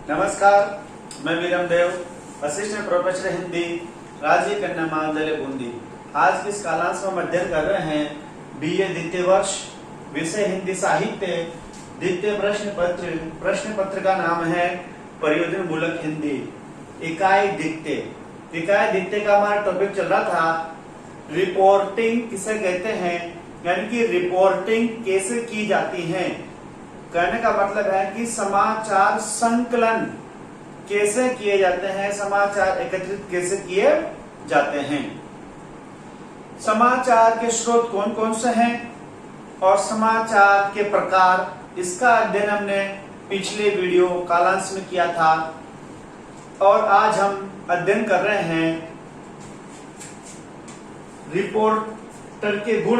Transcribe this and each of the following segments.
नमस्कार, मैं विरम देव, assistant professor Hindi, Rajiv कन्या महाविद्यालय बूंदी। आज की इस कालांश में अध्ययन कर रहे हैं बीए द्वितीय वर्ष, विषय हिंदी साहित्य, द्वितीय प्रश्न पत्र का नाम है परियोजना मूलक हिंदी, इकाई द्वितीय। इकाई द्वितीय का हमारा टॉपिक चल रहा था रिपोर्टिंग किसे कहते हैं, यानी कि रिपोर्टिंग कैसे की जाती है। कहने का मतलब है कि समाचार संकलन कैसे किए जाते हैं, समाचार एकत्रित कैसे किए जाते हैं, समाचार के स्रोत कौन कौन से हैं और समाचार के प्रकार, इसका अध्ययन हमने पिछले वीडियो कालांश में किया था। और आज हम अध्ययन कर रहे हैं रिपोर्टर के गुण,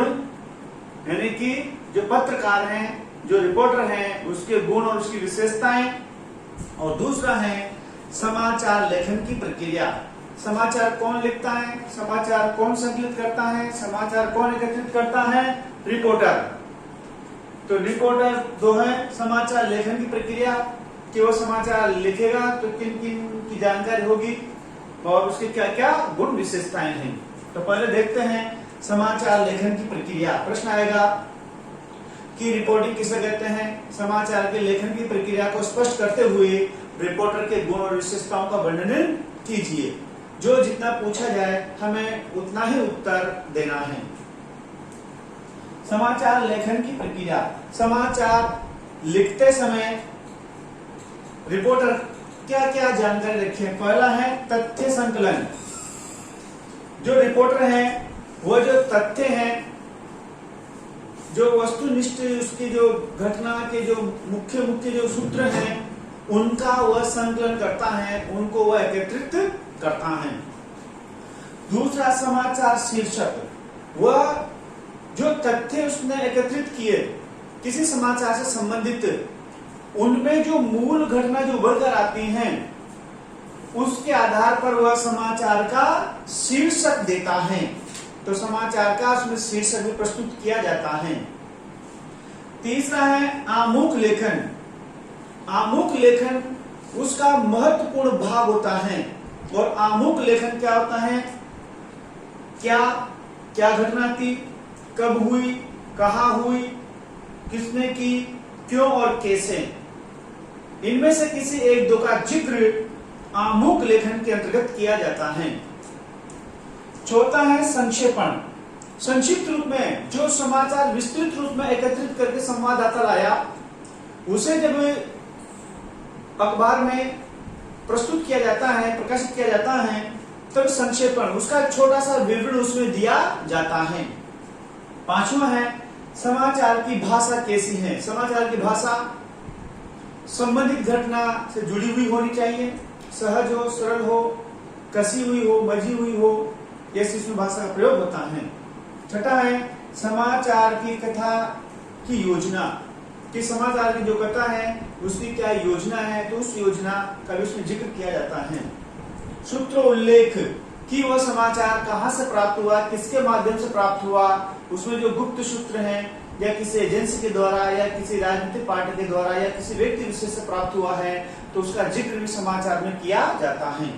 यानी कि जो पत्रकार हैं, जो रिपोर्टर हैं, उसके गुण और उसकी विशेषताएं। और दूसरा है समाचार लेखन की प्रक्रिया। समाचार कौन लिखता है, समाचार कौन संकलित करता है, समाचार कौन एकत्रित करता है, रिपोर्टर। तो रिपोर्टर दो है, समाचार लेखन की प्रक्रिया कि वो समाचार लिखेगा तो किन किन की जानकारी होगी और उसके क्या क्या गुण विशेषताएं हैं। तो पहले देखते हैं समाचार लेखन की प्रक्रिया। प्रश्न आएगा कि रिपोर्टिंग किसे कहते हैं। समाचार के लेखन की प्रक्रिया को स्पष्ट करते हुए रिपोर्टर के गुण और विशेषताओं का वर्णन कीजिए। जो जितना पूछा जाए हमें उतना ही उत्तर देना है। समाचार लेखन की प्रक्रिया। समाचार लिखते समय रिपोर्टर क्या क्या जानकारी रखे। पहला है तथ्य संकलन। जो रिपोर्टर है वो जो तथ्य हैं, जो वस्तुनिष्ठ उसकी जो घटना के जो मुख्य जो सूत्र हैं, उनका वह संकलन करता है, उनको वह एकत्रित करता है। दूसरा समाचार शीर्षक। वह जो तथ्य उसने एकत्रित किए किसी समाचार से संबंधित, उनमें जो मूल घटना जो उभर आती हैं, उसके आधार पर वह समाचार का शीर्षक देता है। तो समाचार का उसमें शीर्षक भी प्रस्तुत किया जाता है। तीसरा है आमुख लेखन। आमुख लेखन उसका महत्वपूर्ण भाग होता है। और आमुख लेखन क्या होता है, क्या क्या घटना थी, कब हुई, कहाँ हुई, किसने की, क्यों और कैसे, इनमें से किसी एक दो का जिक्र आमुख लेखन के अंतर्गत किया जाता है। चौथा है संक्षेपण। संक्षिप्त रूप में जो समाचार विस्तृत रूप में एकत्रित करके संवाददाता लाया, उसे जब अखबार में प्रस्तुत किया जाता है, प्रकाशित किया जाता है, तब संक्षेपण, उसका छोटा सा विवरण उसमें दिया जाता है। पांचवा है समाचार की भाषा कैसी है। समाचार की भाषा संबंधित घटना से जुड़ी हुई होनी चाहिए, सहज हो, सरल हो, कसी हुई हो, मजी हुई हो, ऐसी इसमें भाषा का प्रयोग होता है। छठा है समाचार की कथा की योजना, कि समाचार की जो कथा है उसकी क्या योजना है, तो उस योजना का भी उसमें जिक्र किया जाता है। सूत्र उल्लेख, कि वह समाचार कहाँ से प्राप्त हुआ, किसके माध्यम से प्राप्त हुआ, उसमें जो गुप्त सूत्र हैं, या किसी एजेंसी के द्वारा, या किसी राजनीतिक पार्टी के द्वारा, या किसी व्यक्ति विशेष से प्राप्त हुआ है, तो उसका जिक्र भी समाचार में किया जाता है।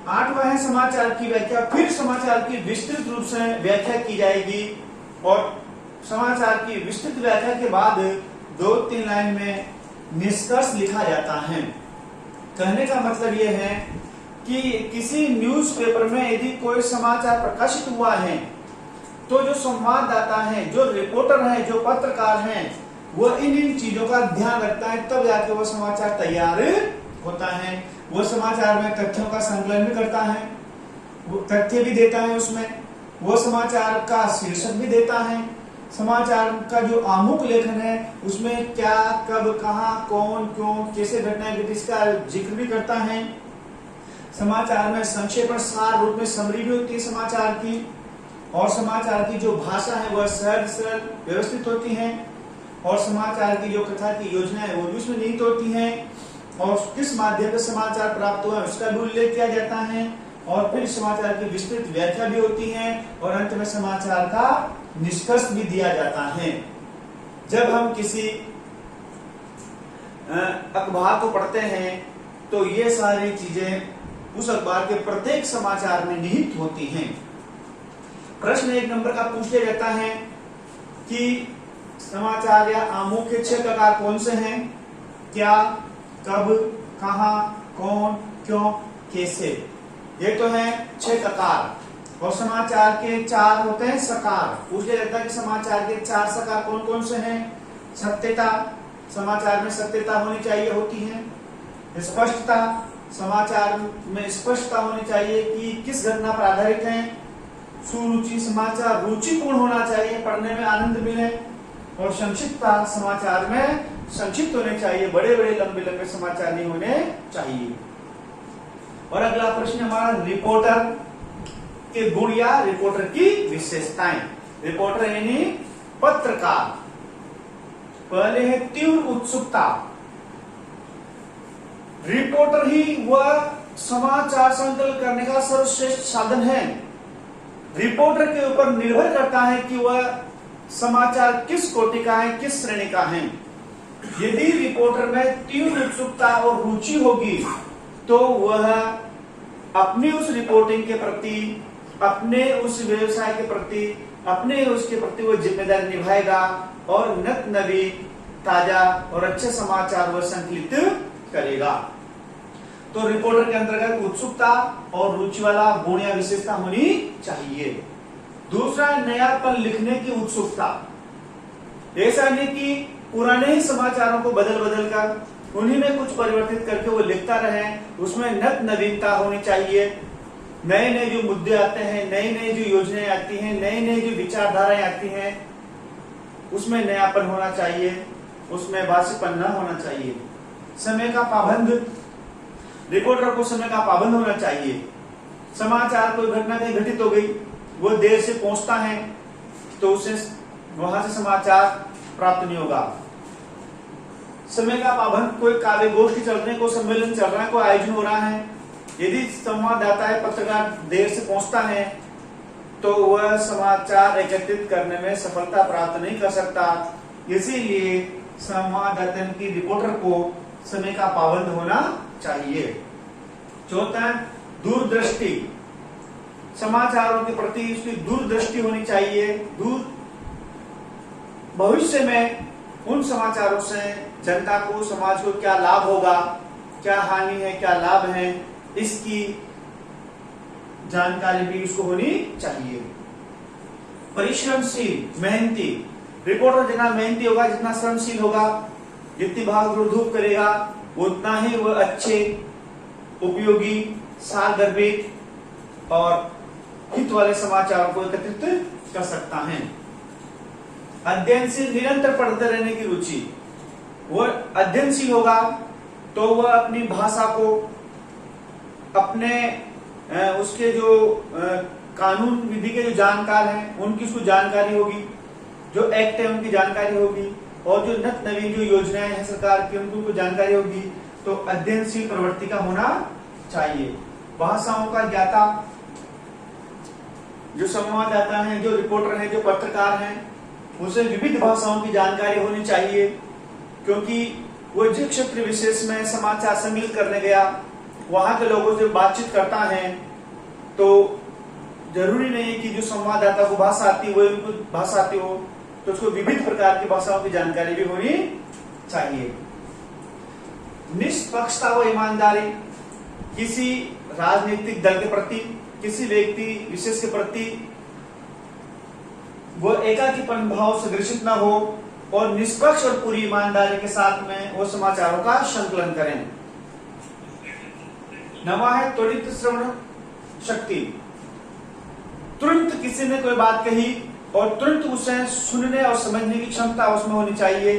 आठवां है समाचार की व्याख्या। फिर समाचार की विस्तृत रूप से व्याख्या की जाएगी और समाचार की विस्तृत व्याख्या के बाद 2-3 लाइन में निष्कर्ष लिखा जाता है। कहने का मतलब यह है कि किसी न्यूज़पेपर में यदि कोई समाचार प्रकाशित हुआ है, तो जो संवाददाता है, जो रिपोर्टर है, जो पत्रकार है, वो इन चीजों का ध्यान रखता है, तब जाके वो समाचार तैयार होता है। वो समाचार में तथ्यों का संकलन भी करता है, वो तथ्य भी देता है, उसमें वो समाचार का शीर्षक भी देता है, समाचार का जो आमुख लेखन है उसमें क्या, कब, कहाँ, कौन, क्यों, कैसे घटनाएं घटी, इसका जिक्र भी करता है। समाचार में संक्षेपण, सार रूप में समरी भी होती है समाचार की। और समाचार की जो भाषा है वह सहज सरल व्यवस्थित होती है। और समाचार की जो कथा की योजना है वो भी उसमें निहित होती है। और किस माध्यम से समाचार प्राप्त हुआ उसका भी उल्लेख किया जाता है। और फिर समाचार की विस्तृत व्याख्या भी होती है और अंत में समाचार का निष्कर्ष भी दिया जाता है। जब हम किसी अखबार को पढ़ते हैं तो ये सारी चीजें उस अखबार के प्रत्येक समाचार में निहित होती हैं। प्रश्न 1 नंबर का पूछ लिया जाता है कि समाचार या आमों के 6 प्रकार कौन से हैं? क्या, कब, कहां, कौन, क्यों, कैसे। ये तो है 6 प्रकार। और समाचार के 4 होते हैं सकार। पूछ लिया जाता है कि समाचार के 4 सकार कौन कौन से हैं? सत्यता, समाचार में सत्यता होनी चाहिए होती है। स्पष्टता, समाचार में स्पष्टता होनी चाहिए कि किस घटना पर आधारित है। सुरुचि, समाचार रुचिपूर्ण होना चाहिए, पढ़ने में आनंद मिले। और संक्षिप्तता, समाचार में संक्षिप्त होने चाहिए, बड़े बड़े लंबे लंबे समाचार नहीं होने चाहिए। और अगला प्रश्न हमारा रिपोर्टर के गुण या रिपोर्टर की विशेषताएं। रिपोर्टर यानी पत्रकार। पहले है तीव्र उत्सुकता। रिपोर्टर ही वह समाचार संकलन करने का सर्वश्रेष्ठ साधन है। रिपोर्टर के ऊपर निर्भर करता है कि वह समाचार किस कोटि का है, किस श्रेणी का है। यदि रिपोर्टर में तीव्र उत्सुकता और रुचि होगी तो वह अपनी उस रिपोर्टिंग के प्रति, अपने उस व्यवसाय के प्रति, अपने उसके प्रति वो जिम्मेदारी निभाएगा और नित नवीन, ताजा और अच्छे समाचार वह संकलित करेगा। तो रिपोर्टर के अंतर्गत उत्सुकता और रुचि वाला गुण या विशेषता होनी चाहिए। दूसरा, नयापन लिखने की उत्सुकता। ऐसा नहीं कि पुराने ही समाचारों को बदल बदल कर उन्हीं में कुछ परिवर्तित करके वो लिखता रहे। उसमें नित नवीनता होनी चाहिए। नए नए जो मुद्दे आते हैं, नई नई जो योजनाएं आती हैं, नई नई जो विचारधाराएं आती हैं, उसमें नयापन होना चाहिए, उसमें बासीपन न होना चाहिए। समय का पाबंद, रिपोर्टर को समय का पाबंद होना चाहिए। समाचार कोई घटना कहीं घटित हो गई, वो देर से पहुंचता है तो उसे वहां से समाचार प्राप्त नहीं होगा। समय का पाबंद, कोई काव्य गोष्ठी चल रहे, कोई सम्मेलन चल रहा है, कोई आयोजन हो रहा है, यदि संवाददाता है, पत्रकार देर से पहुंचता है तो वह समाचार एकत्रित करने में सफलता प्राप्त नहीं कर सकता। इसीलिए संवाददाता की रिपोर्टर को समय का पाबंद होना चाहिए। चौथा, दूरदृष्टि। समाचारों के प्रति उसकी दूरदृष्टि होनी चाहिए। भविष्य में उन समाचारों से जनता को, समाज को क्या लाभ होगा, क्या हानि है, क्या लाभ है, इसकी जानकारी भी उसको होनी चाहिए। परिश्रमशील, मेहनती। रिपोर्टर जितना मेहनती होगा, जितना श्रमशील होगा, जितनी भाग दौड़ करेगा, उतना ही वह अच्छे, उपयोगी, सारगर्भित और हित वाले समाचारों को एकत्रित कर सकता है। अध्ययनशील, निरंतर पढ़ते रहने की रुचि। वह अध्ययनशील होगा तो वह अपनी भाषा को, अपने उसके जो कानून विधि के जो जानकार हैं उनकी उसको जानकारी होगी, जो एक्ट है उनकी जानकारी होगी, और जो नित नवीन जो योजनाएं हैं सरकार की उनको जानकारी होगी। तो अध्ययनशील प्रवृत्ति का होना चाहिए। भाषाओं का ज्ञाता। जो संवाददाता है, जो रिपोर्टर है, जो पत्रकार हैं, उसे विविध भाषाओं की जानकारी होनी चाहिए, क्योंकि वो जिस क्षेत्र विशेष में समाचार संकलित करने गया वहां के लोगों से बातचीत करता है तो जरूरी नहीं है कि जो संवाददाता को भाषा आती है वो उनको भाषा आती हो, तो उसको विविध प्रकार की भाषाओं की जानकारी भी होनी चाहिए। निष्पक्षता व ईमानदारी। किसी राजनीतिक दल के प्रति, किसी व्यक्ति विशेष के प्रति वो एकाकीपन भाव से ग्रसित न हो और निष्पक्ष और पूरी ईमानदारी के साथ में वो समाचारों का संकलन करें। नवा है त्वरित श्रवण शक्ति। तुरंत किसी ने कोई बात कही और तुरंत उसे सुनने और समझने की क्षमता उसमें होनी चाहिए।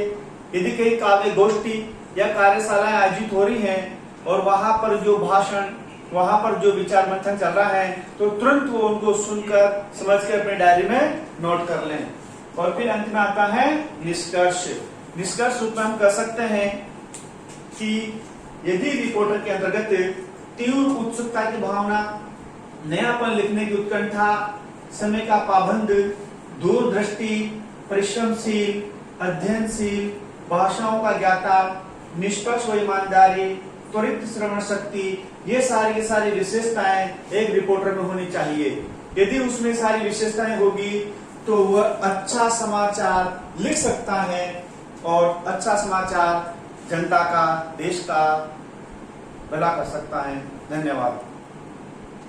यदि कहीं काव्य गोष्ठी या कार्यशालाएं आयोजित हो रही हैं और वहां पर जो भाषण, वहां पर जो विचार मंथन चल रहा है तो तुरंत वो उनको सुनकर समझकर अपने डायरी में नोट कर लें। और फिर अंत में आता है निष्कर्ष। निष्कर्ष रूप में हम कह सकते हैं कि यदि रिपोर्टर के अंतर्गत तीव्र उत्सुकता की भावना, नयापन लिखने की उत्कंठा, समय का पाबंद, दूरदृष्टि, परिश्रमशील, अध्ययनशील, भाषाओं का ज्ञाता, निष्पक्ष व ईमानदारी, त्वरित श्रवण शक्ति, ये सारी की सारी विशेषताएं एक रिपोर्टर में होनी चाहिए। यदि उसमें सारी विशेषताएं होगी तो वह अच्छा समाचार लिख सकता है और अच्छा समाचार जनता का, देश का भला कर सकता है। धन्यवाद।